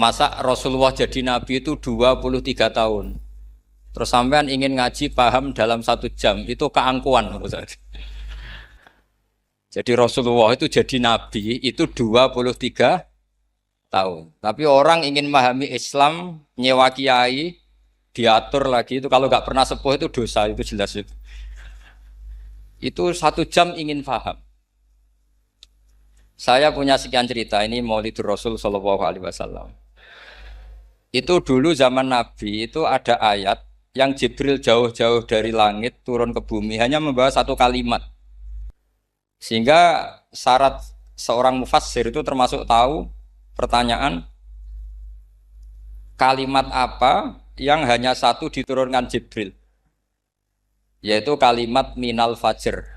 Masa Rasulullah jadi nabi itu 23 tahun. Terus sampean ingin ngaji paham dalam 1 jam, itu keangkuhan. Jadi Rasulullah itu jadi nabi itu 23 tahun. Tapi orang ingin memahami Islam, nyewa kiai, diatur lagi itu kalau nggak pernah sepuh itu dosa, itu jelas itu. Itu 1 jam ingin paham. Saya punya sekian cerita, ini Maulidur Rasul Shallallahu Alaihi Wasallam. Itu dulu zaman Nabi itu ada ayat yang Jibril jauh-jauh dari langit turun ke bumi hanya membawa 1 kalimat. Sehingga syarat seorang mufassir itu termasuk tahu pertanyaan kalimat apa yang hanya 1 diturunkan Jibril, yaitu kalimat minal fajr.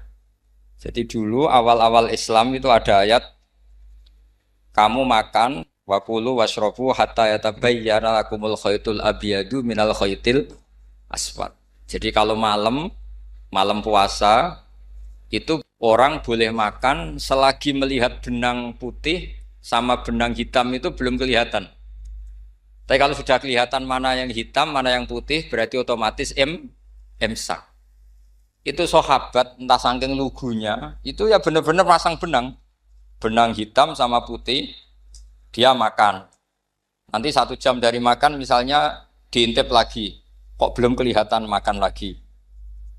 Jadi dulu awal-awal Islam itu ada ayat kamu makan wakulu washrobu hatta yatabayyana lakumul khaytul abyadu minal khaytil aswad. Jadi kalau malam puasa itu orang boleh makan selagi melihat benang putih sama benang hitam itu belum kelihatan. Tapi kalau sudah kelihatan mana yang hitam, mana yang putih, berarti otomatis imsak. Itu sahabat entah saking lugunya, itu ya benar-benar pasang benang hitam sama putih, dia makan. Nanti 1 jam dari makan misalnya diintip lagi, kok belum kelihatan makan lagi.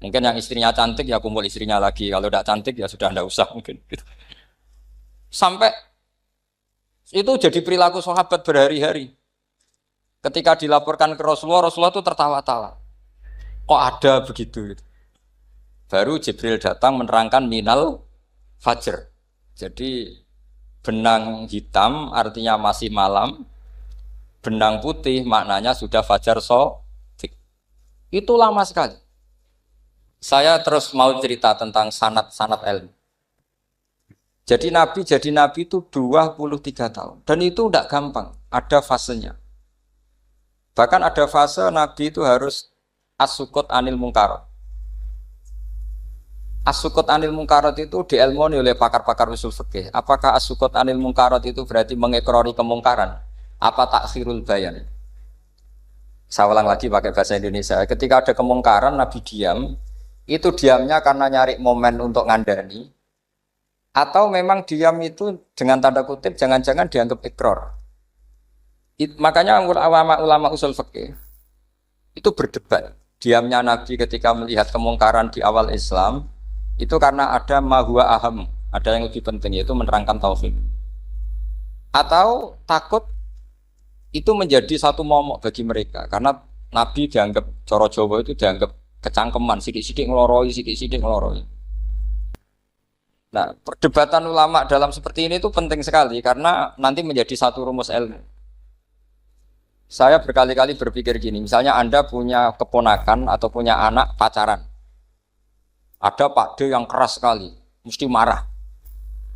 Mungkin yang istrinya cantik ya kumpul istrinya lagi, kalau tidak cantik ya sudah tidak usah mungkin. Sampai itu jadi perilaku sahabat berhari-hari. Ketika dilaporkan ke Rasulullah, Rasulullah itu tertawa-tawa. Kok ada begitu? Baru Jibril datang menerangkan minal fajr. Jadi benang hitam artinya masih malam, benang putih maknanya sudah fajar shadiq. Itu lama sekali. Saya terus mau cerita tentang sanad-sanad ilmu. Jadi Nabi itu 23 tahun. Dan itu tidak gampang, ada fasenya. Bahkan ada fase Nabi itu harus as-sukut anil munkarat. As-sukut anil munkarat itu diilmoni oleh pakar-pakar usul fikih. Apakah as-sukut anil munkarat itu berarti mengekrori kemungkaran? Apa takhirul bayan? Saya ulang lagi pakai bahasa Indonesia. Ketika ada kemungkaran, Nabi diam. Itu diamnya karena nyari momen untuk ngandani. Atau memang diam itu dengan tanda kutip jangan-jangan dianggap ikrar. Makanya ulama usul fikih itu berdebat. Diamnya Nabi ketika melihat kemungkaran di awal Islam itu karena ada ma huwa aham, ada yang lebih penting yaitu menerangkan tauhid. Atau takut itu menjadi satu momok bagi mereka karena Nabi dianggap coro Jawa itu dianggap kecangkeman, sidik-sidik ngeloroi. Nah, perdebatan ulama dalam seperti ini itu penting sekali karena nanti menjadi satu rumus ilmu. Saya berkali-kali berpikir gini, misalnya Anda punya keponakan atau punya anak pacaran. Ada Pak D yang keras sekali, mesti marah.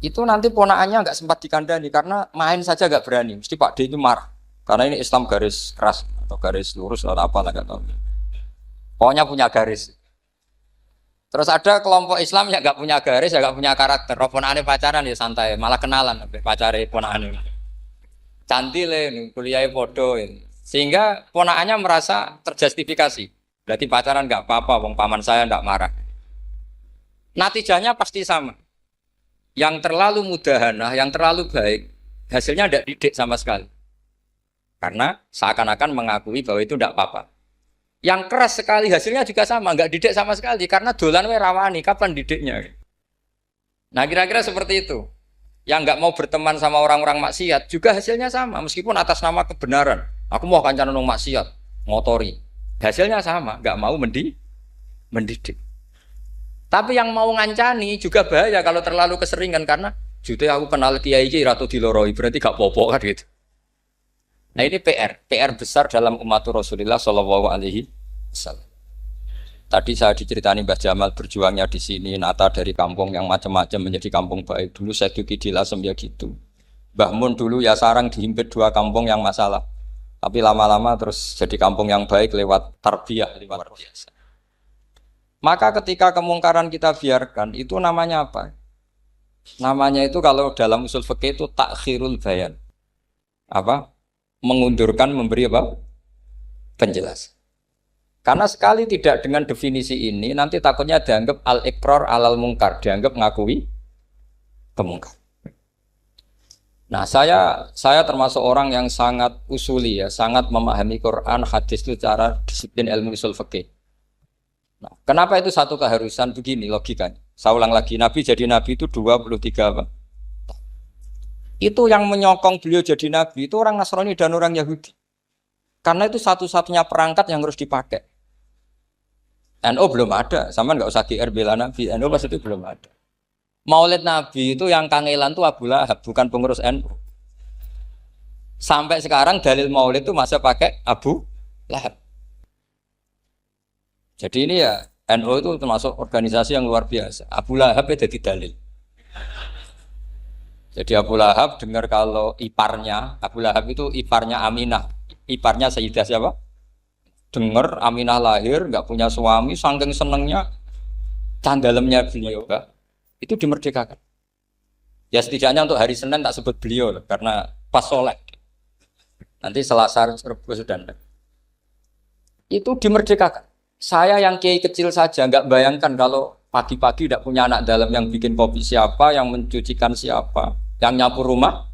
Itu nanti ponakannya nggak sempat dikandani karena main saja nggak berani, mesti Pak D itu marah. Karena ini Islam garis keras atau garis lurus atau apa nggak tahu. Pokoknya punya garis. Terus ada kelompok Islam yang nggak punya garis, ya nggak punya karakter. Ponakannya pacaran ya santai, malah kenalan pacare ponakannya. Cantik le, kuliah podo, sehingga ponakannya merasa terjustifikasi. Berarti pacaran nggak apa-apa, wong paman saya nggak marah. Natijahnya pasti sama. Yang terlalu mudahanah, yang terlalu baik, hasilnya tidak didik sama sekali. Karena seakan-akan mengakui bahwa itu tidak apa-apa. Yang keras sekali hasilnya juga sama, nggak didik sama sekali. Karena dolan we rawani, kapan didiknya? Nah kira-kira seperti itu. Yang nggak mau berteman sama orang-orang maksiat juga hasilnya sama, meskipun atas nama kebenaran. Aku mau kancanan nang maksiat, ngotori. Hasilnya sama, nggak mau mendidik. Tapi yang mau ngancani juga bahaya kalau terlalu keseringan karena jute aku kenal kiai iki ratu diloroi berarti gak popo kan gitu. Nah ini PR besar dalam umat Rasulullah Shallallahu Alaihi Wasallam. Tadi saya diceritani Mbah Jamal berjuangnya di sini, nata dari kampung yang macam-macam menjadi kampung baik. Dulu saya Duki di Lasem ya gitu. Mbah Mun dulu ya sarang dihimpit 2 kampung yang masalah. Tapi lama-lama terus jadi kampung yang baik lewat tarbiyah, lewat biasa. Maka ketika kemungkaran kita biarkan, itu namanya apa? Namanya itu kalau dalam usul fikih itu takhirul bayan. Apa? mengundurkan memberi apa? Penjelasan. Karena sekali tidak dengan definisi ini, nanti takutnya dianggap al-iqrar alal mungkar, dianggap ngakui kemungkar. Nah, saya termasuk orang yang sangat usuli ya, sangat memahami Quran, hadis itu secara disiplin ilmu usul fikih. Nah, kenapa itu satu keharusan begini logikanya? Saya ulang lagi, Nabi jadi Nabi itu 23 apa? Itu yang menyokong beliau jadi Nabi itu orang Nasrani dan orang Yahudi. Karena itu satu-satunya perangkat yang harus dipakai. NU belum ada, sama nggak usah GR bela Nabi, NU pas itu belum ada. Maulid Nabi itu yang kangelan itu Abu Lahab, bukan pengurus NU. Sampai sekarang dalil Maulid itu masih pakai Abu Lahab. Jadi ini ya NU itu termasuk organisasi yang luar biasa. Abu Lahab itu jadi dalil. Jadi Abu Lahab dengar kalau iparnya, Abu Lahab itu iparnya Aminah, iparnya Sayyidah siapa? Dengar Aminah lahir, nggak punya suami, saking senengnya candalemnya beliau, itu dimerdekakan. Ya setidaknya untuk hari Senin tak sebut beliau karena pas soleh. Nanti Selasa Rabu sudah ada. Itu dimerdekakan. Saya yang kiai kecil saja nggak bayangkan kalau pagi-pagi tidak punya anak dalam yang bikin kopi siapa, yang mencucikan siapa, yang nyapu rumah.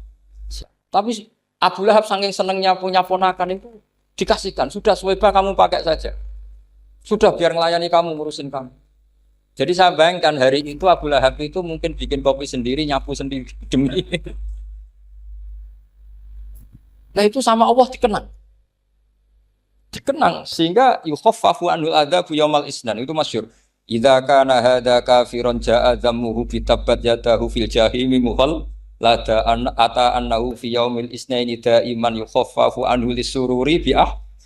Tapi Abu Lahab saking senengnya punya ponakan itu dikasihkan. Sudah Suwaiba kamu pakai saja. Sudah biar melayani kamu, ngurusin kamu. Jadi saya bayangkan hari itu Abu Lahab itu mungkin bikin kopi sendiri, nyapu sendiri demi. Nah itu sama Allah dikenang sehingga yukhaffafu anul adzabu yaumal isnan itu masyhur. Idza kana hadza kafiron jaa dhammuhu bi tabbat yadahu fil jahimi muhal lada an ata annahu fi yaumil isnaini daiman yukhaffafu anhu lisururi bi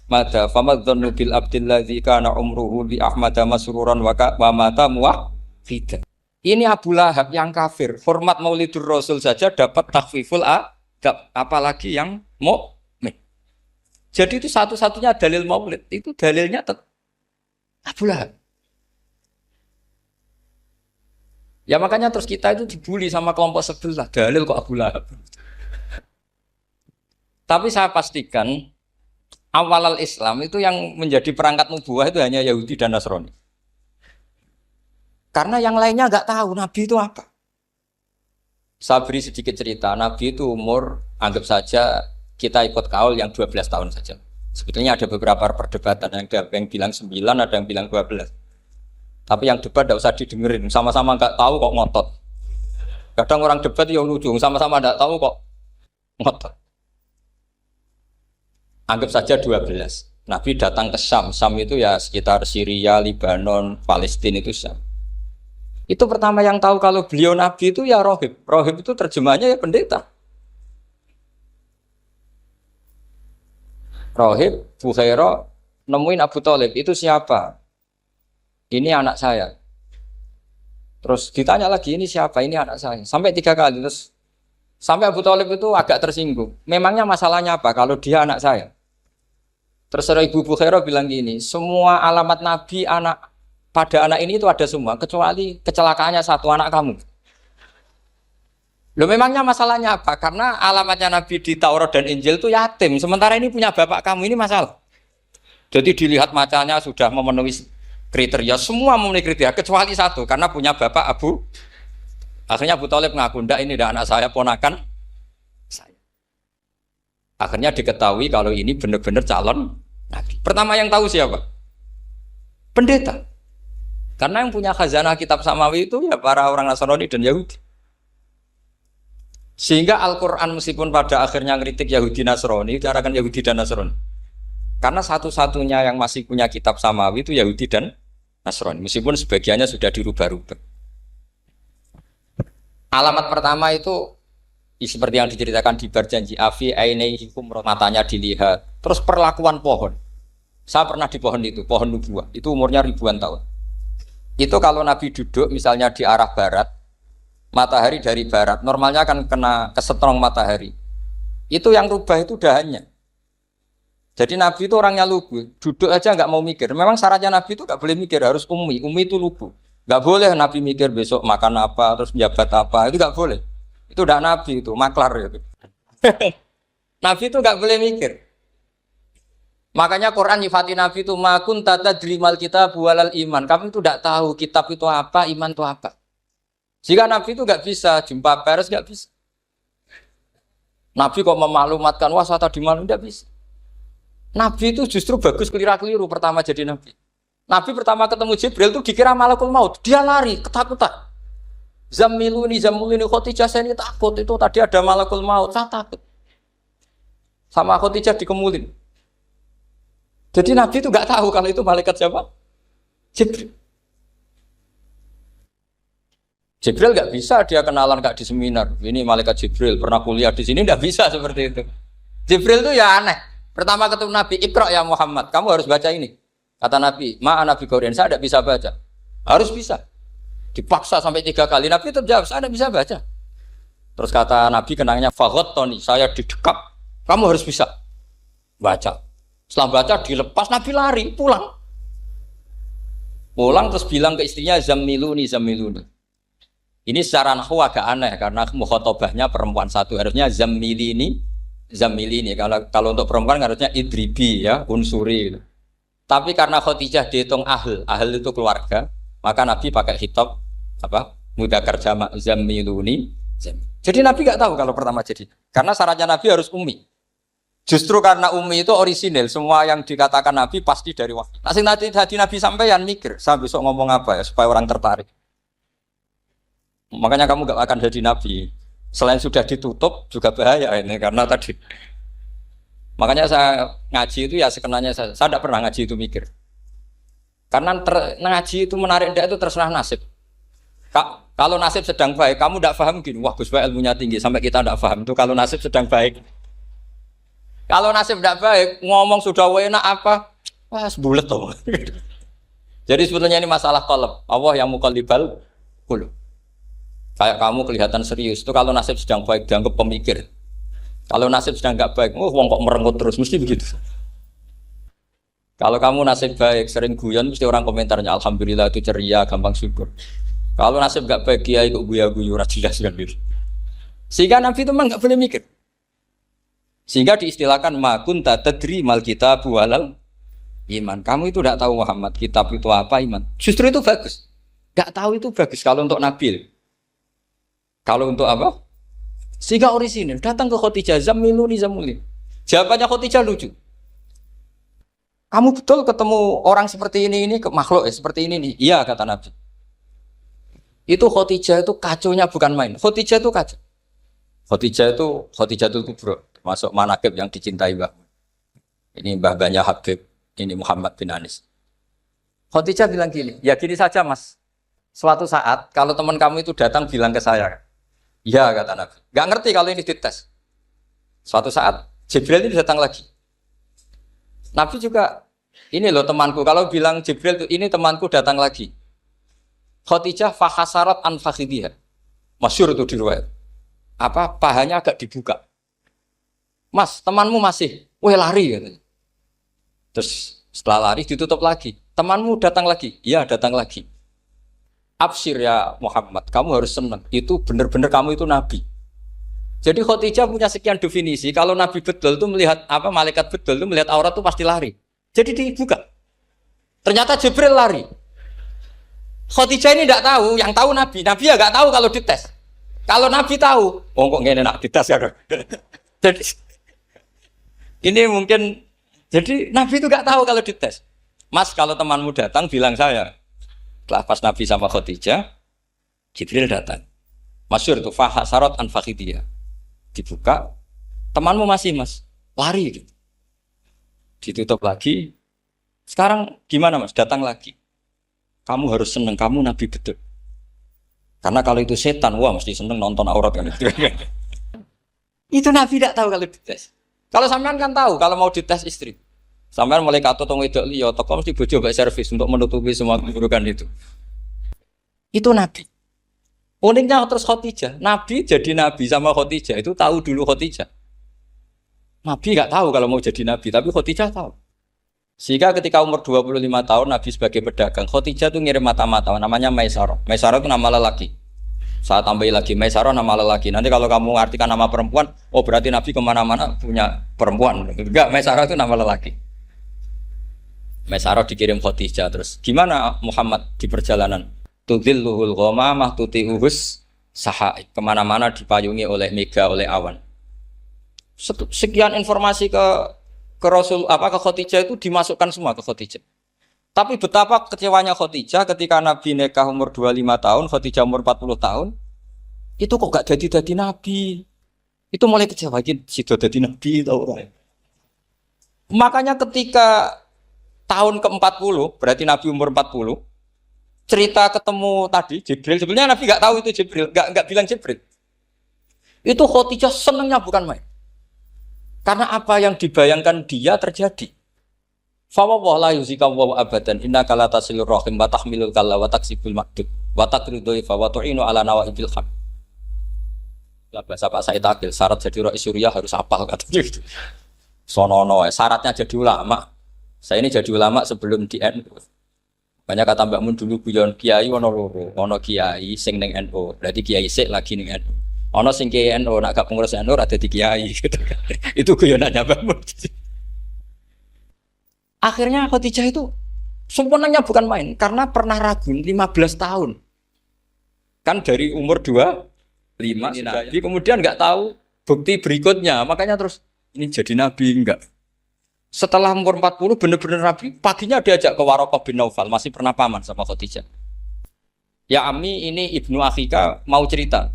mata famadzannu bil abdil ladzi kana umruhu bi ahmada masruran wa mata muwahhida. Ini Abu Lahab yang kafir, hormat Maulidur Rasul saja dapat takhfiful adab, apalagi yang mukmin. Jadi itu satu-satunya dalil Maulid, itu dalilnya Abu Lahab. Ya makanya terus kita itu dibully sama kelompok sebelah, dalil kok Abu Lahab. Tapi saya pastikan awal Islam itu yang menjadi perangkat nubuwah itu hanya Yahudi dan Nasrani. Karena yang lainnya nggak tahu Nabi itu apa. Saya beri sedikit cerita, Nabi itu umur, anggap saja kita ikut kaul yang 12 tahun saja. Sebetulnya ada beberapa perdebatan, ada yang bilang 9, ada yang bilang 12. Tapi yang debat tidak usah didengerin, sama-sama nggak tahu kok ngotot. Kadang orang debat yang lucu, sama-sama nggak tahu kok ngotot. Anggap saja 12. Nabi datang ke Syam. Syam itu ya sekitar Syria, Lebanon, Palestina itu Syam. Itu pertama yang tahu kalau beliau Nabi itu ya rohib. Rohib itu terjemahnya ya pendeta. Rohib, Bukhaira, nemuin Abu Thalib. Itu siapa? Ini anak saya. Terus ditanya lagi, ini siapa? Ini anak saya. Sampai 3 kali. Terus sampai Abu Thalib itu agak tersinggung. Memangnya masalahnya apa kalau dia anak saya? Terserah Ibu Bukhaira bilang gini, semua alamat Nabi pada anak ini itu ada semua, kecuali kecelakaannya satu, anak kamu. Loh memangnya masalahnya apa? Karena alamatnya Nabi di Taurat dan Injil itu yatim, sementara ini punya bapak kamu, ini masalah. Jadi dilihat macanya sudah memenuhi kriteria, semua memenuhi kriteria, kecuali satu, karena punya bapak Abu. Akhirnya Abu Thalib ngaku, ndak ini ndak anak saya, ponakan saya. Akhirnya diketahui kalau ini benar-benar calon Nabi. Pertama yang tahu siapa? Pendeta. Karena yang punya khazanah kitab samawi itu ya para orang Nasrani dan Yahudi. Sehingga Al-Quran meskipun pada akhirnya ngeritik Yahudi Nasrani, dikatakan Yahudi dan Nasrani. Karena satu-satunya yang masih punya kitab samawi itu Yahudi dan Nasrani. Meskipun sebagiannya sudah dirubah-rubah. Alamat pertama itu seperti yang diceritakan di berjanji afi ainaihikum, matanya dilihat. Terus perlakuan pohon. Saya pernah di pohon itu, pohon nubuah. Itu umurnya ribuan tahun. Itu kalau Nabi duduk misalnya di arah barat, matahari dari barat, normalnya akan kena kesetrong matahari. Itu yang rubah itu dahannya. Jadi Nabi itu orangnya lugu, duduk aja nggak mau mikir. Memang syaratnya Nabi itu nggak boleh mikir, harus ummi. Ummi itu lugu. Nggak boleh Nabi mikir besok makan apa, terus menjabat apa, itu nggak boleh. Itu udah Nabi itu, maklar itu. Nabi itu nggak boleh mikir. Makanya Quran nyifati Nabi itu makun tata drimal kita bualal iman. Kamu itu tidak tahu kitab itu apa, iman itu apa. Jika Nabi itu nggak bisa jumpa pers, nggak bisa. Nabi kok memaklumatkan wah saya tadi malu, nggak bisa. Nabi itu justru bagus keliru pertama jadi Nabi. Nabi pertama ketemu Jibril itu dikira malakul maut, dia lari ketakutan. Zamiluni Khotijah saya ini takut itu tadi ada malakul maut, saya takut. Sama Khotijah dikemulin. Jadi Nabi itu nggak tahu kalau itu malaikat siapa? Jibril. Jibril nggak bisa dia kenalan nggak di seminar. Ini malaikat Jibril pernah kuliah di sini nggak bisa seperti itu. Jibril itu ya aneh. Pertama ketemu Nabi, Iqra ya Muhammad, kamu harus baca ini. Kata Nabi, Nabi Qur'an saya tidak bisa baca. Harus bisa. Dipaksa sampai 3 kali. Nabi tetap jawab, saya tidak bisa baca. Terus kata Nabi kenangnya, Tony, saya didekap. Kamu harus bisa baca. Setelah baca dilepas, Nabi lari, pulang. Pulang terus bilang ke istrinya, Zamiluni. Ini secara nahwu agak aneh, karena mukhotobahnya perempuan satu. Harusnya Zamilini. Kalau untuk perempuan harusnya idribi ya, unsuri gitu. Tapi karena Khadijah dihitung ahl itu keluarga, maka Nabi pakai khitab mudzakkar jamak Zamiluni. Jadi Nabi nggak tahu kalau pertama jadi. Karena syaratnya Nabi harus ummi. Justru karena ummi itu orisinil, semua yang dikatakan Nabi pasti dari wahyu. Nah, sing tadi Nabi sampeyan mikir, saya besok ngomong apa ya supaya orang tertarik. Makanya kamu nggak akan jadi Nabi. Selain sudah ditutup juga bahaya ini karena tadi. Makanya saya ngaji itu ya sekenanya saya tidak pernah ngaji itu mikir. Karena ngaji itu menarik itu terserah nasib. Kalau nasib sedang baik, kamu tidak paham gini, wah Gus Baik ilmunya tinggi sampai kita tidak paham itu kalau nasib sedang baik. Kalau nasib tidak baik, ngomong sudah enak apa, wah sebulet tuh. Jadi sebetulnya ini masalah qalb. Allah yang muqallibal qulub. Kayak kamu kelihatan serius itu kalau nasib sedang baik dianggap pemikir. Kalau nasib sedang nggak baik, wong kok merenggut terus mesti begitu. Kalau kamu nasib baik sering guyon mesti orang komentarnya alhamdulillah itu ceria, gampang syukur. Kalau nasib nggak baik kiai kok guyu-guyu ora jelas kan gitu. Sehingga Nabi itu memang nggak boleh mikir. Sehingga diistilahkan makun tadri mal kitab walal iman. Kamu itu tidak tahu Muhammad kitab itu apa iman. Justru itu bagus. Nggak tahu itu bagus kalau untuk Nabi. Kalau untuk apa? Sehingga orisinil datang ke Khadijah Zamiluni. Jawabannya Khadijah lucu. Kamu betul ketemu orang seperti ini ke makhluk seperti ini nih. Iya kata Nabi. Itu Khadijah itu kacaunya bukan main. Khadijah itu kacau. Khadijatul Kubra, termasuk manaqib yang dicintai Mbah. Ini mbah-mbahnya Habib, ini Muhammad bin Anis. Khadijah bilang gini, ya gini saja Mas. Suatu saat kalau teman kamu itu datang bilang ke saya. Iya kata Nabi. Gak ngerti kalau ini dites. Suatu saat Jibril itu datang lagi. Nabi juga ini loh temanku. Kalau bilang Jibril itu ini temanku datang lagi. Khadijah fahasarat an fakhidhiha. Masyhur itu di riwayat. Pahanya agak dibuka. Mas, temanmu masih. Weh lari katanya. Terus setelah lari ditutup lagi. Temanmu datang lagi. Iya datang lagi. Absyir ya Muhammad, kamu harus senang. Itu benar-benar kamu itu Nabi. Jadi Khadijah punya sekian definisi. Kalau Nabi betul itu melihat malaikat betul itu melihat aurat itu pasti lari. Jadi dibuka. Ternyata Jibril lari. Khadijah ini tidak tahu, yang tahu Nabi. Nabi ya nggak tahu kalau dites. Kalau Nabi tahu, kok ngene nak dites ya. Jadi ini mungkin. Jadi Nabi itu nggak tahu kalau dites. Mas, kalau temanmu datang bilang saya. Setelah pas Nabi sama Khadijah, Jibril datang. Masyhur itu fahasarat an fakhidiyah. Dibuka, temanmu masih Mas, lari gitu. Ditutup lagi. Sekarang gimana Mas? Datang lagi. Kamu harus seneng, kamu Nabi betul. Karena kalau itu setan, wah mesti seneng nonton aurat kan itu. Itu Nabi tidak tahu kalau dites. Kalau sampean kan tahu kalau mau dites istri. Sampai mulai kata tong wedok liya toko mesti bojo mbak servis untuk menutupi semua keburukan itu. Itu Nabi. Uniknya terus Khadijah, Nabi jadi Nabi sama Khadijah itu tahu dulu Khadijah. Nabi enggak tahu kalau mau jadi Nabi, tapi Khadijah tahu. Sehingga ketika umur 25 tahun Nabi sebagai pedagang, Khadijah itu ngirim mata-mata namanya Maisarah. Maisarah itu nama lelaki. Saya tambahin lagi Maisarah nama lelaki. Nanti kalau kamu artikan nama perempuan, oh berarti Nabi kemana-mana punya perempuan. Enggak, Maisarah itu nama lelaki. Maisarah dikirim Khadijah. Terus gimana Muhammad di perjalanan? Tudhilluhul ghamamah tuti'uhus sahai. Kemana-mana dipayungi oleh mega, oleh awan. Sekian informasi ke Rasul ke Khadijah itu dimasukkan semua ke Khadijah. Tapi betapa kecewanya Khadijah ketika Nabi nikah umur 25 tahun, Khadijah umur 40 tahun, itu kok gak jadi Nabi. Itu mulai kecewa, sudah jadi Nabi tahu. Makanya ketika tahun ke-40, berarti Nabi umur 40, cerita ketemu tadi Jibril, sebenarnya Nabi gak tahu itu Jibril, gak bilang Jibril. Itu Khadijah senangnya bukan main. Karena apa yang dibayangkan dia terjadi. Fa wa la yuzika wa abadan innaka la tasilur rahim wa tahmilul kalla wa taksibul maqdud wa taqridu fa wa tu'inu ala nawaibil haq. Lah bahasa Pak Said Akil syarat jadi rais Suriah harus hafal katanya gitu. Sonono syaratnya jadi ulama. Saya ini jadi ulama sebelum di NU. Banyak kata Mbak Mun dulu guyon kiai ono loro, ono kiai sing ning NU, berarti kiai sik lagi ning NU. Ono sing kiai NU nak gak pengurus NU ada di kiai gitu. Itu guyonannya Mbak Mun. Akhirnya Khadijah itu sempurnanya bukan main karena pernah ragu 15 tahun. Kan dari umur 25 Nabi kemudian nggak tahu bukti berikutnya. Makanya terus ini jadi Nabi enggak. Setelah umur 40 benar-benar Nabi, paginya diajak ke Waraqah bin Naufal, masih pernah paman sama Khadijah. Ya Ami ini Ibnu Akhika mau cerita.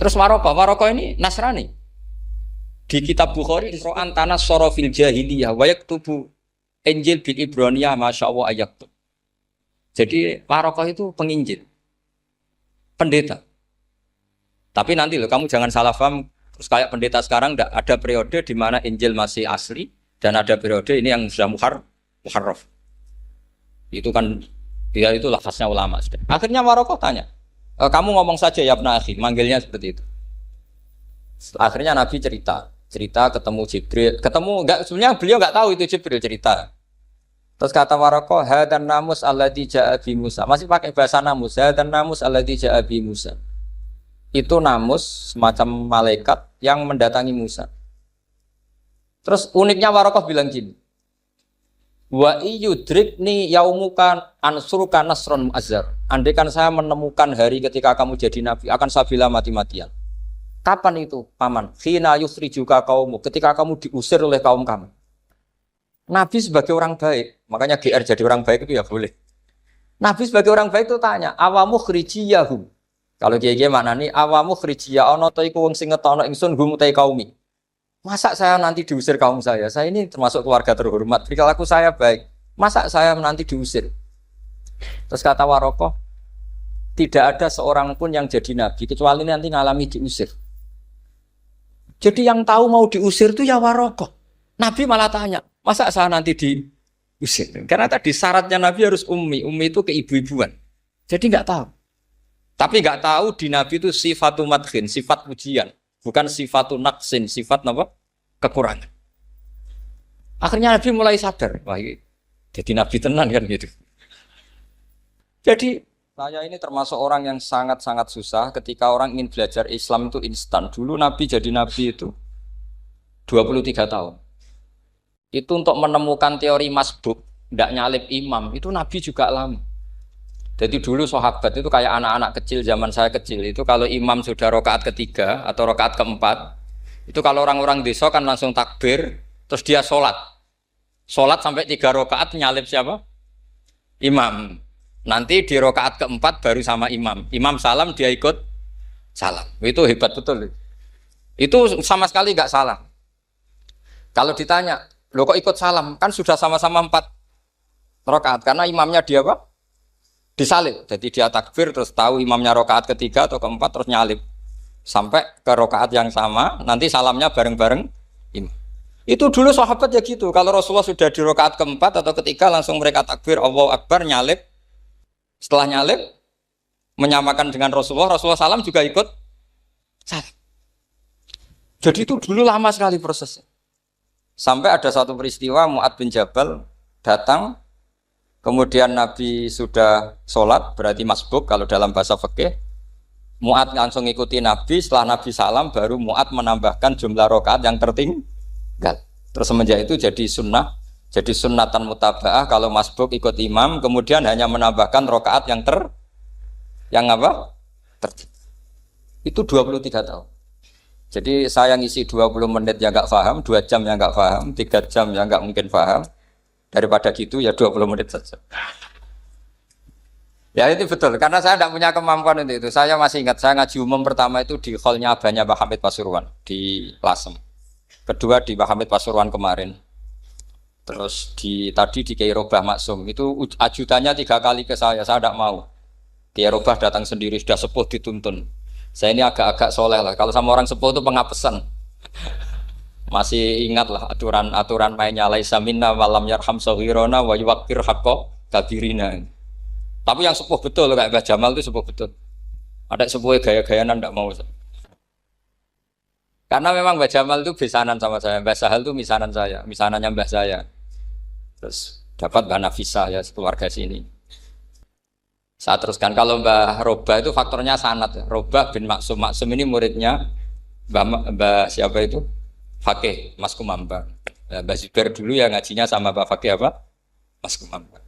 Terus Waraqah ini Nasrani. Di kitab Bukhari Ro'an tanah sorofil jahiliyah wayak tubuh Injil bil Ibraniyah masya Allah ayaktub. Jadi Waraqah itu penginjil, pendeta. Tapi nanti loh kamu jangan salah paham. Terus kayak pendeta sekarang ada periode di mana Injil masih asli dan ada periode ini yang sudah muharraf. Itu kan dia itu lafaznya ulama. Akhirnya Waraqah tanya, kamu ngomong saja ya Ibnu Akhi, manggilnya seperti itu. Akhirnya Nabi cerita ketemu Jibril, sebenarnya beliau nggak tahu itu Jibril cerita. Terus kata Waraqah, hadan namus alladzi ja'a bi Musa. Masih pakai bahasa namus, hadan namus alladzi ja'a bi Musa. Itu namus semacam malaikat yang mendatangi Musa. Terus uniknya Waraqah bilang gini, wa iyudrikni yaumuka ansuruka nasron mu'azzar. Andaikan saya menemukan hari ketika kamu jadi nabi, akan saya bila mati-matian. Kapan itu, paman? Khina yukhrijuka kaumu, ketika kamu diusir oleh kaum kamu. Nabi sebagai orang baik, makanya GR jadi orang baik itu ya boleh. Nabi sebagai orang baik itu tanya, awamu khrijiyahum. Kalau kiai-kiai maknani awamu khrijiyah ana ta iku wong sing ngetono ingsun hum utai kaumi. Masa saya nanti diusir kaum saya? Saya ini termasuk keluarga terhormat. Perilaku saya baik. Masa saya nanti diusir? Terus kata Waraqah, tidak ada seorang pun yang jadi nabi kecuali nanti ngalami diusir. Jadi yang tahu mau diusir itu ya Waraqah. Nabi malah tanya, masa saya nanti diusir? Karena tadi syaratnya Nabi harus ummi. Ummi itu keibu-ibuan. Jadi nggak tahu. Tapi nggak tahu di Nabi itu sifatu madkhin, sifat pujian. Bukan sifatu naqsin, sifat apa? Kekurangan. Akhirnya Nabi mulai sadar. Wah, jadi Nabi tenan kan gitu. Jadi saya ini termasuk orang yang sangat-sangat susah ketika orang ingin belajar Islam itu instan. Dulu Nabi jadi Nabi itu 23 tahun. Itu untuk menemukan teori masbuk, tidak nyalip imam, itu Nabi juga lama. Jadi dulu sahabat itu kayak anak-anak kecil zaman saya kecil. Itu kalau imam sudah rakaat ketiga atau rakaat keempat, itu kalau orang-orang desa kan langsung takbir, terus dia sholat. Sholat sampai 3 rakaat nyalip siapa? Imam. Nanti di rakaat keempat baru sama imam. Imam salam dia ikut salam. Itu hebat betul. Itu sama sekali nggak salah. Kalau ditanya, lo kok ikut salam? Kan sudah sama-sama 4 rakaat. Karena imamnya dia apa? Disalib. Jadi dia takbir terus tahu imamnya rakaat ketiga atau keempat terus nyalip. Sampai ke rakaat yang sama, nanti salamnya bareng-bareng imam. Itu dulu sahabat ya gitu. Kalau Rasulullah sudah di rakaat keempat atau ketiga langsung mereka takbir Allahu Akbar nyalip. Setelah nyalip menyamakan dengan Rasulullah, Rasulullah salam juga ikut salam. Jadi itu dulu lama sekali prosesnya. Sampai ada satu peristiwa Mu'adz bin Jabal datang, kemudian Nabi sudah sholat, berarti masbuk kalau dalam bahasa fikih. Mu'ad langsung ikuti Nabi, setelah Nabi salam baru Mu'ad menambahkan jumlah rakaat yang tertinggal. Terus semenjak itu jadi sunnatan mutaba'ah kalau masbuk ikut imam, kemudian hanya menambahkan rakaat yang apa? Itu 23 tahun. Jadi saya ngisi 20 menit yang nggak paham, 2 jam yang nggak paham, 3 jam yang nggak mungkin paham. Daripada gitu ya 20 menit saja. Ya itu betul, karena saya tidak punya kemampuan untuk itu. Saya masih ingat, saya ngaji umum pertama itu di hallnya abahnya Pak Hamid Pasuruan di Lasem. Kedua di Pak Hamid Pasuruan kemarin. Terus tadi di Kiai Robah Maksum, itu ajudannya 3 kali ke saya tidak mau. Kiai Robah datang sendiri, sudah sepuh dituntun. Saya ini agak-agak soleh lah, kalau sama orang sepuh itu pengapesan. Masih ingat lah aturan mainnya laisa minna walam yarham saghirana wa yuwaqqir haqqa kabirina. Tapi yang sepuh betul kayak Mbah Jamal itu sepuh betul. Ada sepuh gaya-gayaan enggak mau. Karena memang Mbah Jamal itu besanan sama saya, Mbah Sahal itu misanan saya, misanannya Mbah saya. Terus dapat Mbah Nafisa ya keluarga sini. Saya teruskan kalau Mbah Robah itu faktornya sanad ya. Robah bin Maksum. Maksum ini muridnya Mbah siapa itu? Fakih Mas Kumambang. Mbah Zubair dulu ya ngajinya sama Mbah Fakih apa? Mas Kumambang.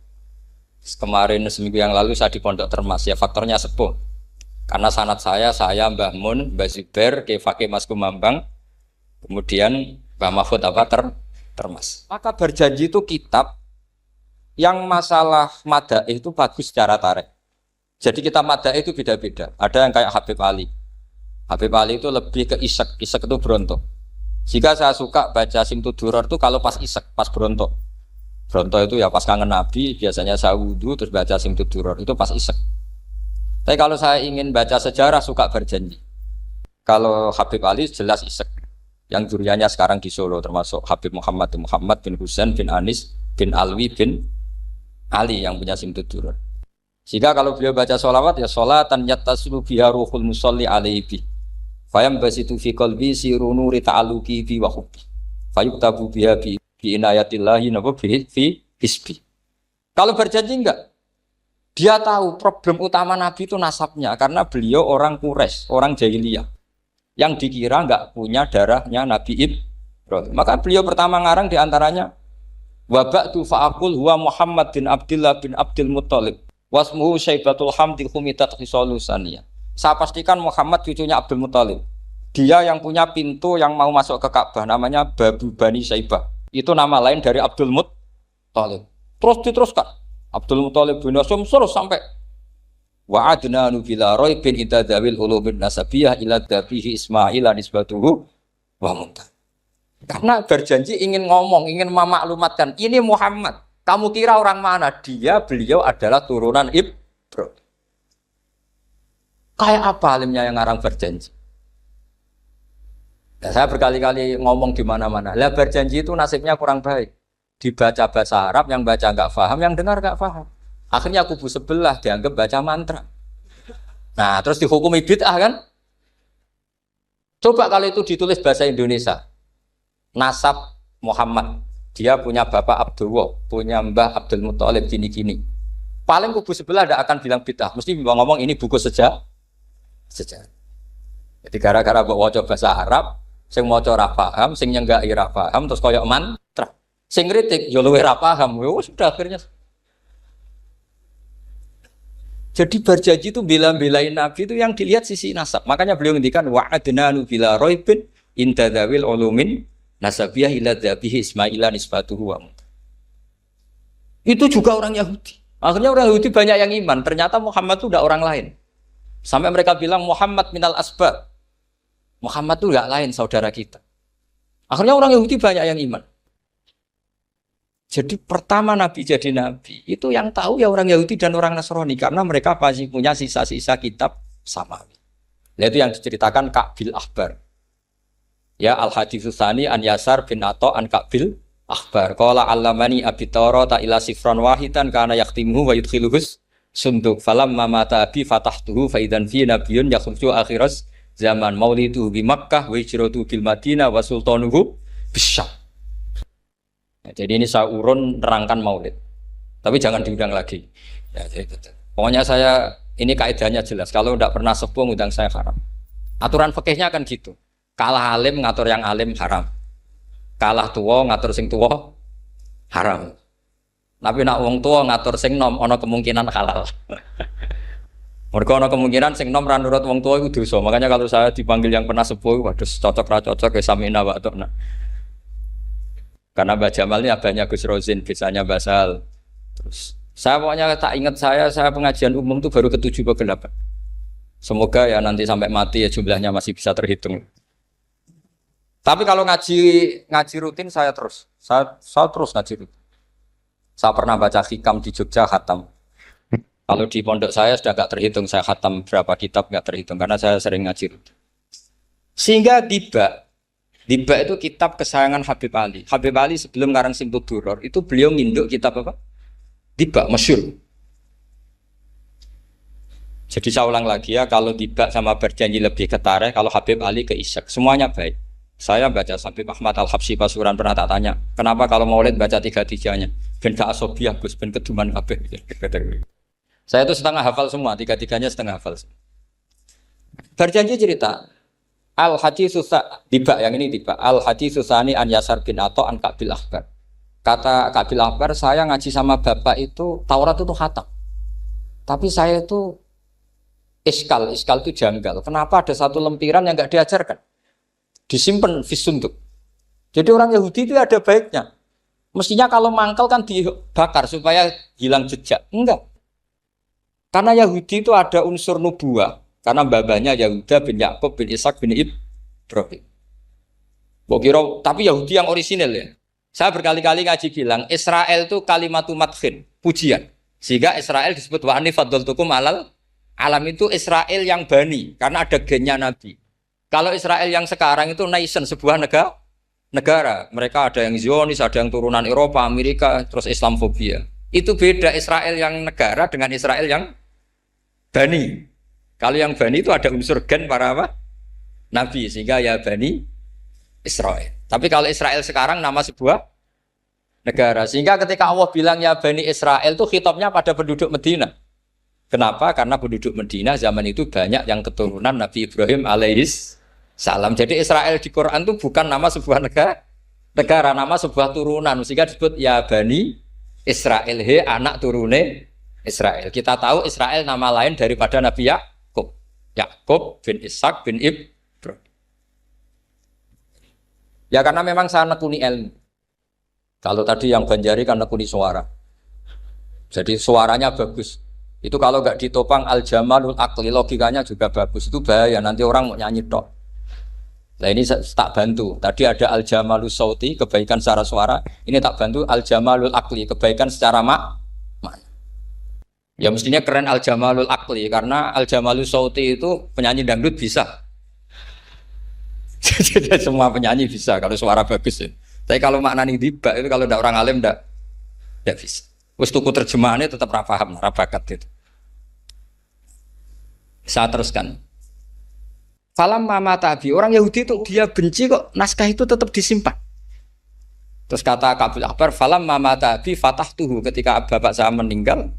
Kemarin seminggu yang lalu saya di Pondok Termas ya faktornya sepuh. Karena sanad saya Mbah Mun, Mbah Zubair, Kiai Fakih Mas Kumambang, kemudian Mbah Mahfud apa Termas. Maka berjanji itu kitab yang masalah madaih itu bagus secara tarikh. Jadi kita madaih itu beda-beda. Ada yang kayak Habib Ali. Habib Ali itu lebih ke isek itu berontok. Jika saya suka baca Simtud Duror itu kalau pas isek, pas berontok. Berontok itu ya pas kangen Nabi, biasanya saya wudhu terus baca Simtud Duror itu pas isek. Tapi kalau saya ingin baca sejarah suka berjanji. Kalau Habib Ali jelas isek. Yang duriannya sekarang di Solo termasuk Habib Muhammad bin Husain bin Anis bin Alwi bin Ali yang punya Simtud Duror. Jika kalau beliau baca sholawat ya sholatan yattasilu biha ruhul musalli alaihi. Fayam basitu fi qalbi siru nuri ta'aluki bi wa hubbi. Fayuktabu biha bi inayatillahi nabu fi hisbi. Kalau berjanji enggak? Dia tahu problem utama Nabi itu nasabnya karena beliau orang Quraisy, orang jahiliyah yang dikira enggak punya darahnya Nabi Ibrahim. Maka beliau pertama ngarang diantaranya waba'tu fa'akul huwa Muhammad bin Abdullah bin Abdul Muttalib wasmuhu Syaibatul Hamdi Humidat Khisalusaniyah. Saya pastikan Muhammad cucunya Abdul Muttalib. Dia yang punya pintu yang mau masuk ke Ka'bah namanya Babu Bani Syaibah. Itu nama lain dari Abdul Muttalib. Terus diteruskan. Abdul Muttalib bin Hasyim terus sampai wa adnanu bila raibin idadzawil ulubin nasabiyah ila dabihi Ismail nisbatuhu wa muntah. Karena berjanji ingin ngomong, ingin memaklumatkan ini Muhammad. Kamu kira orang mana? Beliau adalah turunan Ibrahim. Kayak apa alimnya yang ngarang berjanji? Nah, saya berkali-kali ngomong di mana-mana. Lah berjanji itu nasibnya kurang baik. Dibaca bahasa Arab, yang baca nggak paham, yang dengar nggak paham. Akhirnya kubu sebelah dianggap baca mantra. Nah, terus dihukumi bid'ah kan? Coba kalau itu ditulis bahasa Indonesia. Nasab Muhammad. Dia punya bapak Abdullah, punya mbah Abdul Muttalib gini-gini. Paling kubu sebelah tidak akan bilang bid'ah. Mesti ngomong ini buku sejarah. Jadi gara-gara bawa coba bahasa Arab, sing maca ora paham, sing nyenggaki ora paham, terus koyok mantra. Sing kritik yo luwih ora paham. Sudah akhirnya. Jadi berjanji itu bela-belain Nabi itu yang dilihat sisi nasab. Makanya beliau ngendikan wa'adnanu bila raibin intadzawil ulumin nasabiyah ila dzabihi Ismaila nisbatuhu wa muntah. Itu juga orang Yahudi. Akhirnya orang Yahudi banyak yang iman. Ternyata Muhammad itu udah orang lain. Sampai mereka bilang Muhammad minal asbab. Muhammad itu enggak lain saudara kita. Akhirnya orang Yahudi banyak yang iman. Jadi pertama Nabi jadi Nabi itu yang tahu ya orang Yahudi dan orang Nasrani karena mereka pasti punya sisa-sisa kitab samawi. Nah, itu yang diceritakan Ka'bil Ahbar. Ya Al-Haditsus Tsani an Yasar bin Atha an Ka'bil Ahbar. Qala 'allamani Abi Tawrata ila sifran wahidan kana yaqtimuhu wa yudkhiluhus sunduk falamma mata abi fatahtuhu fa idzan fi nabiyyun yakhruju akhiras zaman maulidu bi Makkah wa hijratu bil Madinah wa sultanuhu bisyam. Ya, jadi ini saya urun nerangkan maulid. Tapi jangan diundang lagi. Ya, jadi betul. Pokoknya saya ini kaidahnya jelas. Kalau tidak pernah sepuh ngundang saya haram. Aturan fikihnya kan gitu. Kalah alim ngatur yang alim haram. Kalah tua ngatur sing tua haram. Tapi nak wong tua ngatur sing nom ana kemungkinan halal. Mergo ana kemungkinan sing nom ra nurut wong tua itu dosa. Makanya kalau saya dipanggil yang pernah sepuh, waduh cocok ra cocok ya samina wa atona. Karena Mbah Jamal ini abahnya Gus Rozin, biasanya Basal. Terus saya pokoknya tak ingat saya pengajian umum itu baru ke-7 ke 8. Semoga ya nanti sampai mati ya jumlahnya masih bisa terhitung. Tapi kalau ngaji rutin saya terus. Saya terus ngaji rutin. Saya pernah baca hikam di Jogja khatam. Kalau di pondok saya sudah enggak terhitung saya khatam berapa kitab enggak terhitung karena saya sering ngaji rutin. Sehingga Diba itu kitab kesayangan Habib Ali. Habib Ali sebelum ngarang Simtud Duror itu beliau nginduk kitab apa? Diba, masyhur. Jadi saya ulang lagi ya, kalau Diba sama Berjanji lebih ke tarikh, kalau Habib Ali ke Isyak, semuanya baik. Saya baca Habib Ahmad Al-Habsyi Pasuruan pernah tak tanya, kenapa kalau Maulid baca 3-3-nya? Ben gak asobiah Gus, ben keduman kabeh. Saya itu setengah hafal semua, 3-3-nya setengah hafal. Berjanji cerita, Al-Haditsu Diba yang ini Diba. Al-Haditsu Tsani an Yasar bin Atha an Kabil Akhbar. Kata Kabil Akhbar, saya ngaji sama bapak itu Taurat itu khatam. Tapi saya itu iskal itu janggal. Kenapa ada satu lempiran yang enggak diajarkan? Disimpan fisunduk. Jadi orang Yahudi itu ada baiknya. Mestinya kalau mangkal kan dibakar supaya hilang jejak. Enggak. Karena Yahudi itu ada unsur nubuah. Karena babanya Yahuda bin Yakub bin Ishak bin Ibrahim. Tapi Yahudi yang orisinal ya. Saya berkali-kali ngaji bilang Israel itu kalimatu madkhin, pujian. Sehingga Israel disebut wa anni faddaltukum alal alam itu Israel yang bani karena ada gennya Nabi. Kalau Israel yang sekarang itu nation, sebuah negara. Mereka ada yang Zionis, ada yang turunan Eropa, Amerika, terus Islamfobia. Itu beda Israel yang negara dengan Israel yang bani. Kalau yang Bani itu ada unsur gen para apa? Nabi, sehingga ya Bani Israel. Tapi kalau Israel sekarang nama sebuah negara. Sehingga ketika Allah bilang ya Bani Israel itu khitabnya pada penduduk Medina. Kenapa? Karena penduduk Medina zaman itu banyak yang keturunan Nabi Ibrahim alaihis salam. Jadi Israel di Quran itu bukan nama sebuah negara, nama sebuah turunan. Sehingga disebut ya Bani Israel, he anak turune Israel. Kita tahu Israel nama lain daripada Nabi Yakub bin Ishak bin Ibrahim. Ya karena memang saya nekuni ilmu. Kalau tadi yang Banjari kan nekuni suara. Jadi suaranya bagus. Itu kalau nggak ditopang al-jamalul aqli, logikanya juga bagus. Itu bahaya, nanti orang mau nyanyi tok. Nah ini tak bantu. Tadi ada al-jamalus sauti, kebaikan secara suara. Ini tak bantu al-jamalul aqli, kebaikan secara makna. Ya mestinya keren Al-Jamalul Aqli karena Al-Jamalul Sauti itu penyanyi dangdut bisa. Jadi semua penyanyi bisa kalau suara bagus ya. Tapi kalau maknanya Diba itu kalau tidak orang alim tidak bisa. Wes tuku terjemahannya tetap ra paham, ra bakat itu. Saya teruskan. Falam mama tabi, orang Yahudi itu dia benci kok naskah itu tetap disimpan. Terus kata Kabil Akhbar, falam mama tabi fatahtuhu, ketika bapak saya meninggal,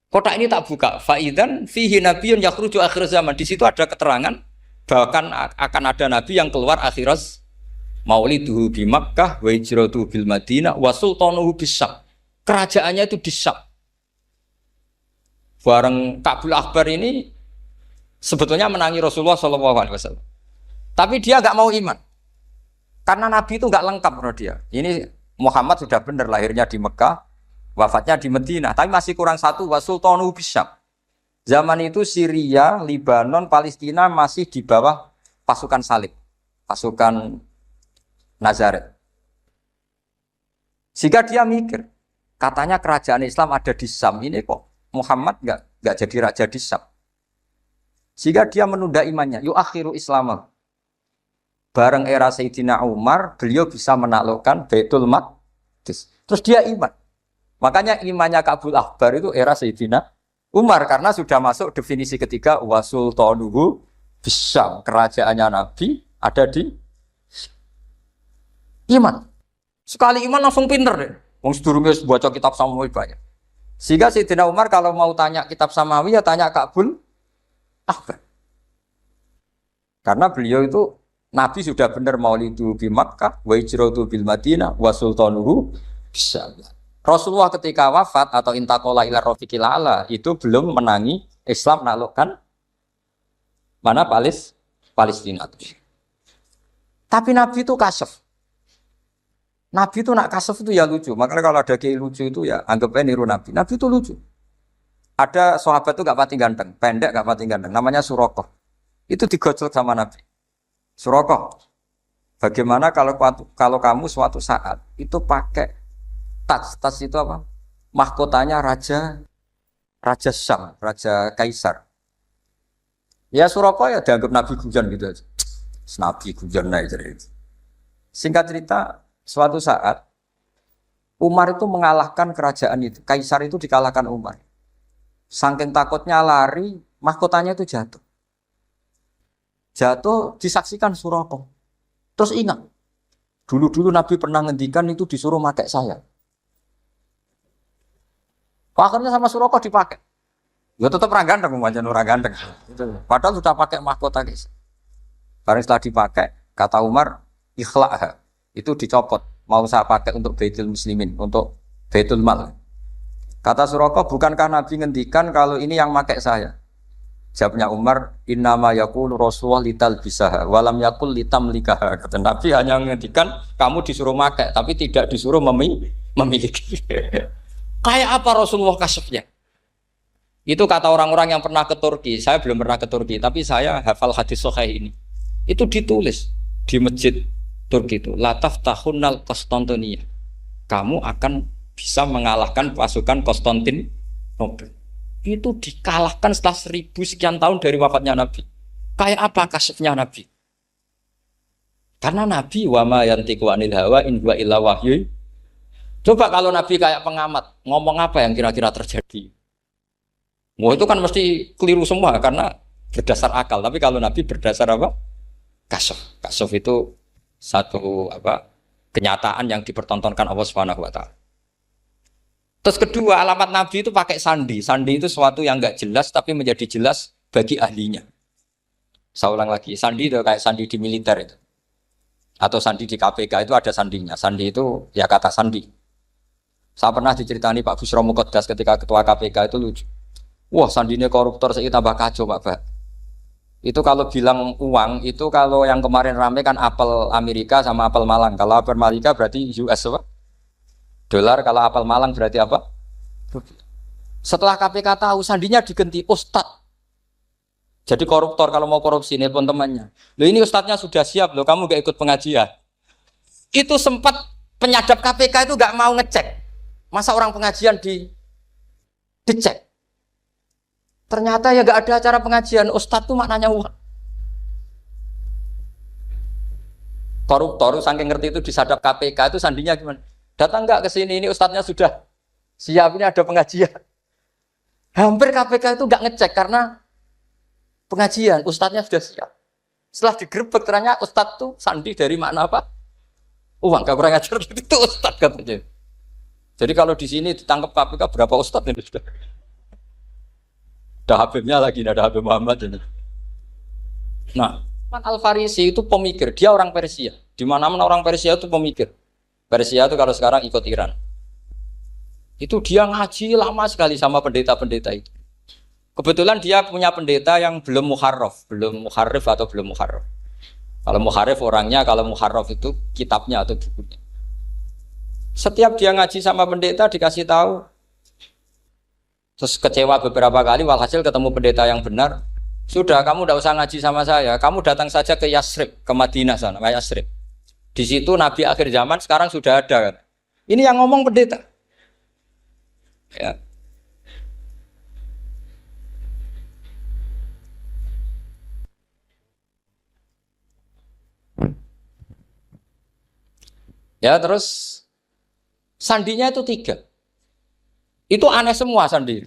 kotak ini tak buka. Faidan fihi nabiyyun yakhruju akhir zaman. Di situ ada keterangan bahkan akan ada nabi yang keluar akhirat. Mauliduhu bi Makkah wa hijratuhu bil Madinah wa sultanuhu bis-Syam. Kerajaannya itu di Syam. Bareng Kabil Akhbar ini sebetulnya menangi Rasulullah SAW. Tapi dia enggak mau iman. Karena nabi itu enggak lengkap menurut dia. Ini Muhammad sudah benar lahirnya di Mekah, wafatnya di Madinah, tapi masih kurang satu, wa sultanu bisyam. Zaman itu Syria, Libanon, Palestina masih di bawah pasukan salib, pasukan Nazaret. Sehingga dia mikir, katanya kerajaan Islam ada di Syam, ini kok Muhammad enggak jadi raja di Syam. Sehingga dia menunda imannya, yuakhiru Islamah. Bareng era Sayyidina Umar, beliau bisa menaklukkan Baitul Maqdis. Terus dia iman. Makanya imannya Kabil Akhbar itu era Sayyidina Umar karena sudah masuk definisi ketiga wa sultanuhu bisyam, kerajaannya Nabi ada di iman. Sekali iman langsung pinter deh. Wong sedurunge baca kitab Samuel banyak. Sehingga Sayyidina Umar kalau mau tanya kitab Samawi ya tanya Ka'bul Ahbar. Karena beliau itu Nabi sudah benar maulidu bi Makkah, wa hijratu bil Madinah, wa sultanuhu bisa. Rasulullah ketika wafat atau intaqala ila rafiqil ala itu belum menangi Islam naklukkan mana Palestina. Tapi Nabi itu kasef. Nabi itu nak kasef itu ya lucu. Makanya kalau ada kiai lucu itu ya anggapnya niru Nabi. Nabi itu lucu. Ada sahabat itu gak pati ganteng, pendek gak pati ganteng. Namanya Surakoh. Itu digojlok sama Nabi. Surakoh, bagaimana kalau kamu suatu saat itu pakai tas itu apa? Mahkotanya Raja Syam, Raja Kaisar. Ya Surakoh ya dianggap Nabi Gujan gitu aja. Nabi Gujan naik cerita. Singkat cerita, suatu saat Umar itu mengalahkan kerajaan itu. Kaisar itu dikalahkan Umar. Saking takutnya lari, mahkotanya itu jatuh. Jatuh disaksikan Surakoh. Terus ingat, dulu Nabi pernah ngendikan itu disuruh pakai saya. Akhirnya sama Surakoh dipakai. Ya tetap orang ganteng, orang ganteng. Padahal sudah pakai mahkota guys. Barang setelah dipakai, kata Umar, ikhla'ha. Itu dicopot. Mau saya pakai untuk Baitul Muslimin, untuk Baitul Mal. Kata Surakoh, bukankah Nabi ngendikan kalau ini yang pakai saya? Jawabnya Umar, innama yaqulu Rasulullah lital bisaha, walam yaqul litamlikaha. Kata Nabi hanya ngendikan kamu disuruh pakai, tapi tidak disuruh memiliki. Kayak apa Rasulullah kasefnya? Itu kata orang-orang yang pernah ke Turki. Saya belum pernah ke Turki, tapi saya hafal hadis sahih ini. Itu ditulis di masjid Turki itu. Lataf tahunnal Konstantinia. Kamu akan bisa mengalahkan pasukan Konstantinopel. Itu dikalahkan setelah 1000 sekian tahun dari wafatnya Nabi. Kayak apa kasefnya Nabi? Karena Nabi wa ma yantiqu anil hawa in huwa illa wahyu. Coba kalau Nabi kayak pengamat, ngomong apa yang kira-kira terjadi? Wah itu kan mesti keliru semua karena berdasar akal. Tapi kalau Nabi berdasar apa? Kasef. Kasef itu satu apa? Kenyataan yang dipertontonkan Allah Subhanahu wa taala. Terus kedua, alamat Nabi itu pakai sandi. Sandi itu sesuatu yang enggak jelas tapi menjadi jelas bagi ahlinya. Saya ulang lagi, sandi itu kayak sandi di militer itu. Atau sandi di KPK itu ada sandinya. Sandi itu ya kata sandi. Saya pernah diceritani Pak Busro Muqaddas ketika ketua KPK itu lucu. Wah, sandinya koruptor saya tambah kacau Pak. Itu kalau bilang uang, itu kalau yang kemarin rame kan apel Amerika sama apel Malang. Kalau apel Amerika berarti US apa? Dolar, kalau apel Malang berarti apa? Setelah KPK tahu, sandinya diganti Ustadz. Jadi koruptor kalau mau korupsi, nelpon temannya. Loh ini Ustadznya sudah siap loh, kamu gak ikut pengajian. Itu sempat penyadap KPK itu gak mau ngecek. Masa orang pengajian dicek? Ternyata ya gak ada acara pengajian, Ustadz tuh maknanya uang. Koruptor saking ngerti itu disadap KPK itu sandinya gimana? Datang nggak ke sini, ini Ustadznya sudah siap, ini ada pengajian. Hampir KPK itu nggak ngecek karena pengajian, Ustadznya sudah siap. Setelah digerebek ternyata Ustadz tuh sandi dari makna apa? Uang, gak kurang ajar itu Ustadz katanya. Jadi kalau di sini ditangkap KPK berapa Ustadz ini sudah? Ada Habibnya lagi, ada Habib Muhammad ini. Nah, Al-Farisi itu pemikir, dia orang Persia. Di mana-mana orang Persia itu pemikir. Persia itu kalau sekarang ikut Iran. Itu dia ngaji lama sekali sama pendeta-pendeta itu. Kebetulan dia punya pendeta yang belum muharraf atau belum muharraf. Kalau muharraf orangnya, kalau muharraf itu kitabnya atau bukunya. Setiap dia ngaji sama pendeta dikasih tahu. Terus kecewa beberapa kali, walhasil ketemu pendeta yang benar. Sudah, kamu tidak usah ngaji sama saya. Kamu datang saja ke Yasrib, ke Madinah sana, ke Yasrib. Di situ Nabi akhir zaman sekarang sudah ada kan. Ini yang ngomong pendeta. Ya. Ya terus sandinya itu 3. Itu aneh semua sandi.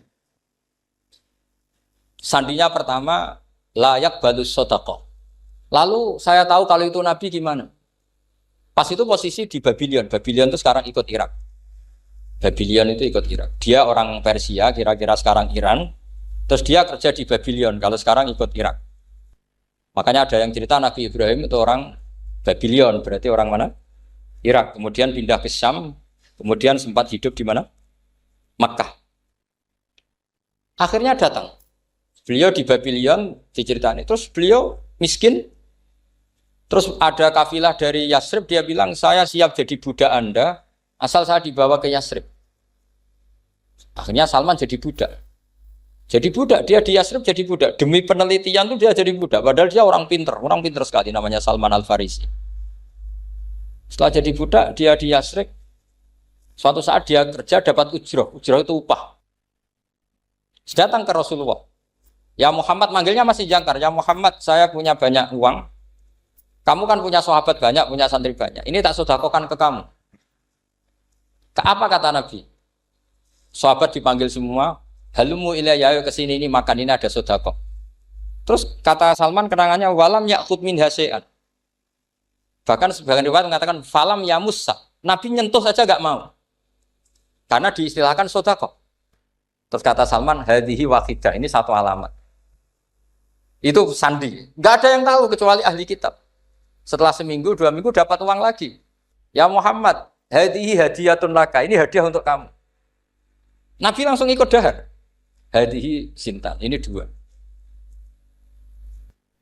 Sandinya pertama layak balus sodaqoh. Lalu saya tahu kalau itu Nabi gimana. Pas itu posisi di Babylon. Babylon itu sekarang ikut Irak. Babylon itu ikut Irak. Dia orang Persia, kira-kira sekarang Iran. Terus dia kerja di Babylon, kalau sekarang ikut Irak. Makanya ada yang cerita Nabi Ibrahim itu orang Babylon, berarti orang mana? Irak. Kemudian pindah ke Syam, kemudian sempat hidup di mana? Makkah. Akhirnya datang. Beliau di Babylon diceritain. Terus beliau miskin. Terus ada kafilah dari Yasrib, dia bilang, saya siap jadi budak Anda, asal saya dibawa ke Yasrib. Akhirnya Salman jadi budak. Jadi budak, dia di Yasrib jadi budak. Demi penelitian tuh dia jadi budak. Padahal dia orang pinter sekali, namanya Salman Al-Farisi. Setelah jadi budak, dia di Yasrib. Suatu saat dia kerja dapat ujroh. Ujroh itu upah. Datang ke Rasulullah. Ya Muhammad, manggilnya masih jangkar. Ya Muhammad, saya punya banyak uang. Kamu kan punya sahabat banyak, punya santri banyak. Ini tak sedekahkan ke kamu. Apa kata Nabi? Sahabat dipanggil semua. Halumu ilayya, ke sini, ini makan, ini ada sedekah. Terus kata Salman kenangannya, walam ya'khud min hasya'an. Bahkan sebagian riwayat mengatakan falam yamussa. Nabi nyentuh saja enggak mau. Karena diistilahkan sedekah. Terus kata Salman, hadhihi waqidah, ini satu alamat. Itu sandi. Enggak ada yang tahu kecuali ahli kitab. Setelah seminggu, 2 minggu dapat uang lagi. Ya Muhammad, hadhihi hadiyatun laka, ini hadiah untuk kamu. Nabi langsung ikut dahar. Hadhihi sintan, ini 2.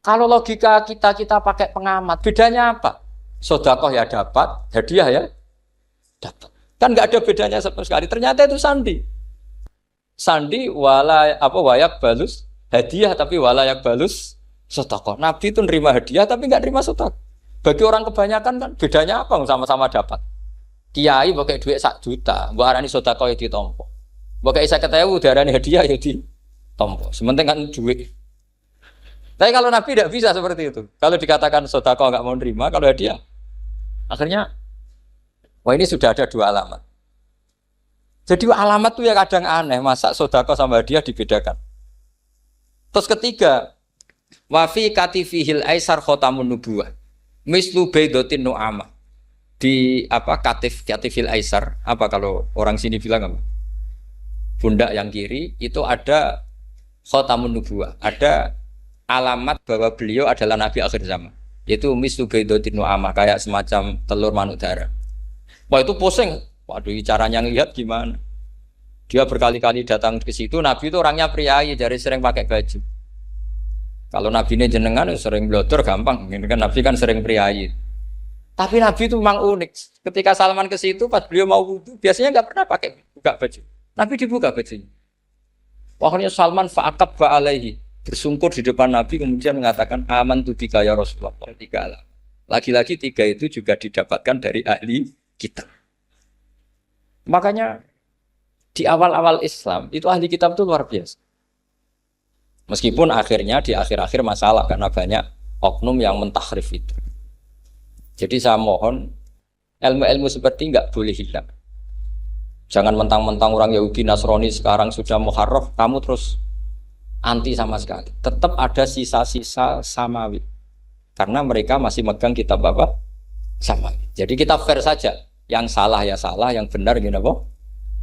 Kalau logika kita pakai pengamat, bedanya apa? Sedekah ya dapat, hadiah ya dapat. Kan nggak ada bedanya sama sekali. Ternyata itu sandi. Sandi wayak balus hadiah tapi walayak balus sedekah. Nabi itu nerima hadiah tapi nggak nerima sedekah. Bagi orang kebanyakan kan bedanya apa? Sama-sama dapat. Kiai pakai duit 1 juta, mbok arani sedekah ya ditampa. Mbok kayak 50.000 diarani hadiah ya ditampa. Sementing kan duit. Tapi kalau Nabi tidak bisa seperti itu. Kalau dikatakan sedekah nggak mau nerima, kalau hadiah akhirnya wah ini sudah ada 2 alamat. Jadi alamat tuh ya kadang aneh, masa sedekah sama hadiah dibedakan. Terus ketiga, wa fi katifihil aisar khatamun nubuwah. Mislu baidatin nu'amah. Di katifil aisar, apa kalau orang sini bilang apa? Pundak yang kiri itu ada khatamun nubuwah, ada alamat bahwa beliau adalah nabi akhir zaman. Yaitu mislu baidatin nu'amah, kayak semacam telur manuk dara. Wah itu pusing. Waduh, caranya ngelihat gimana? Dia berkali-kali datang ke situ. Nabi itu orangnya priayi, jadi sering pakai baju. Kalau Nabi ini jenengan sering blodor gampang. Ini kan Nabi kan sering priayi. Tapi Nabi itu memang unik. Ketika Salman ke situ, pas beliau mau wudu, biasanya nggak pernah pakai buka baju. Nabi dibuka bajunya. Pokoknya Salman fa'aqab ba'alaihi, bersungkur di depan Nabi, kemudian mengatakan aman tu bika ya Rasulullah. 3. Lagi-lagi 3 itu juga didapatkan dari ahli kitab. Makanya di awal-awal Islam itu ahli kitab itu luar biasa. Meskipun akhirnya di akhir-akhir masalah karena banyak oknum yang mentahrif itu. Jadi saya mohon ilmu-ilmu seperti nggak boleh hilang. Jangan mentang-mentang orang Yahudi Nasrani sekarang sudah muharraf, kamu terus anti sama sekali. Tetap ada sisa-sisa samawi. Karena mereka masih megang kitab apa? Samawi. Jadi kita fair saja. Yang salah ya salah, yang benar gini apa?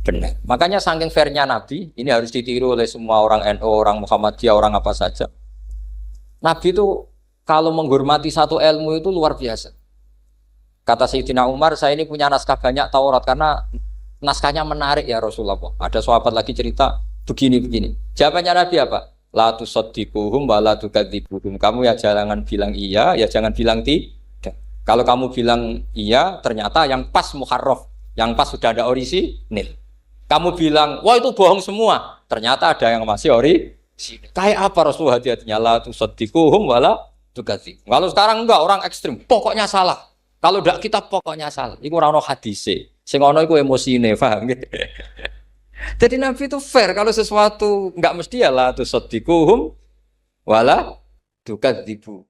Benar. Makanya saking fairnya Nabi, ini harus ditiru oleh semua orang NU, orang Muhammadiyah, orang apa saja. Nabi itu kalau menghormati satu ilmu itu luar biasa. Kata Sayyidina Umar, saya ini punya naskah banyak Taurat karena naskahnya menarik ya Rasulullah. Ada sahabat lagi cerita begini-begini. Jawabannya Nabi apa? La tusaddiquhum wa la tukadzibuhum. Kamu ya jangan bilang iya, ya jangan bilang tidak. Kalau kamu bilang iya, ternyata yang pas muharraf, yang pas sudah ada orisinil. Kamu bilang, wah itu bohong semua. Ternyata ada yang masih orisinil. Kayak apa Rasulullah hati-hatinya? La tusaddiquhum wa la tukadzibuhum. Kalau sekarang enggak, orang ekstrim. Pokoknya salah. Kalau tidak kita pokoknya salah. Iku ora ono hadise. Sing ono iku emosine, paham gitu. Jadi Nabi itu fair. Kalau sesuatu enggak mesti ya la tusaddiquhum wa la tukadzibuhum.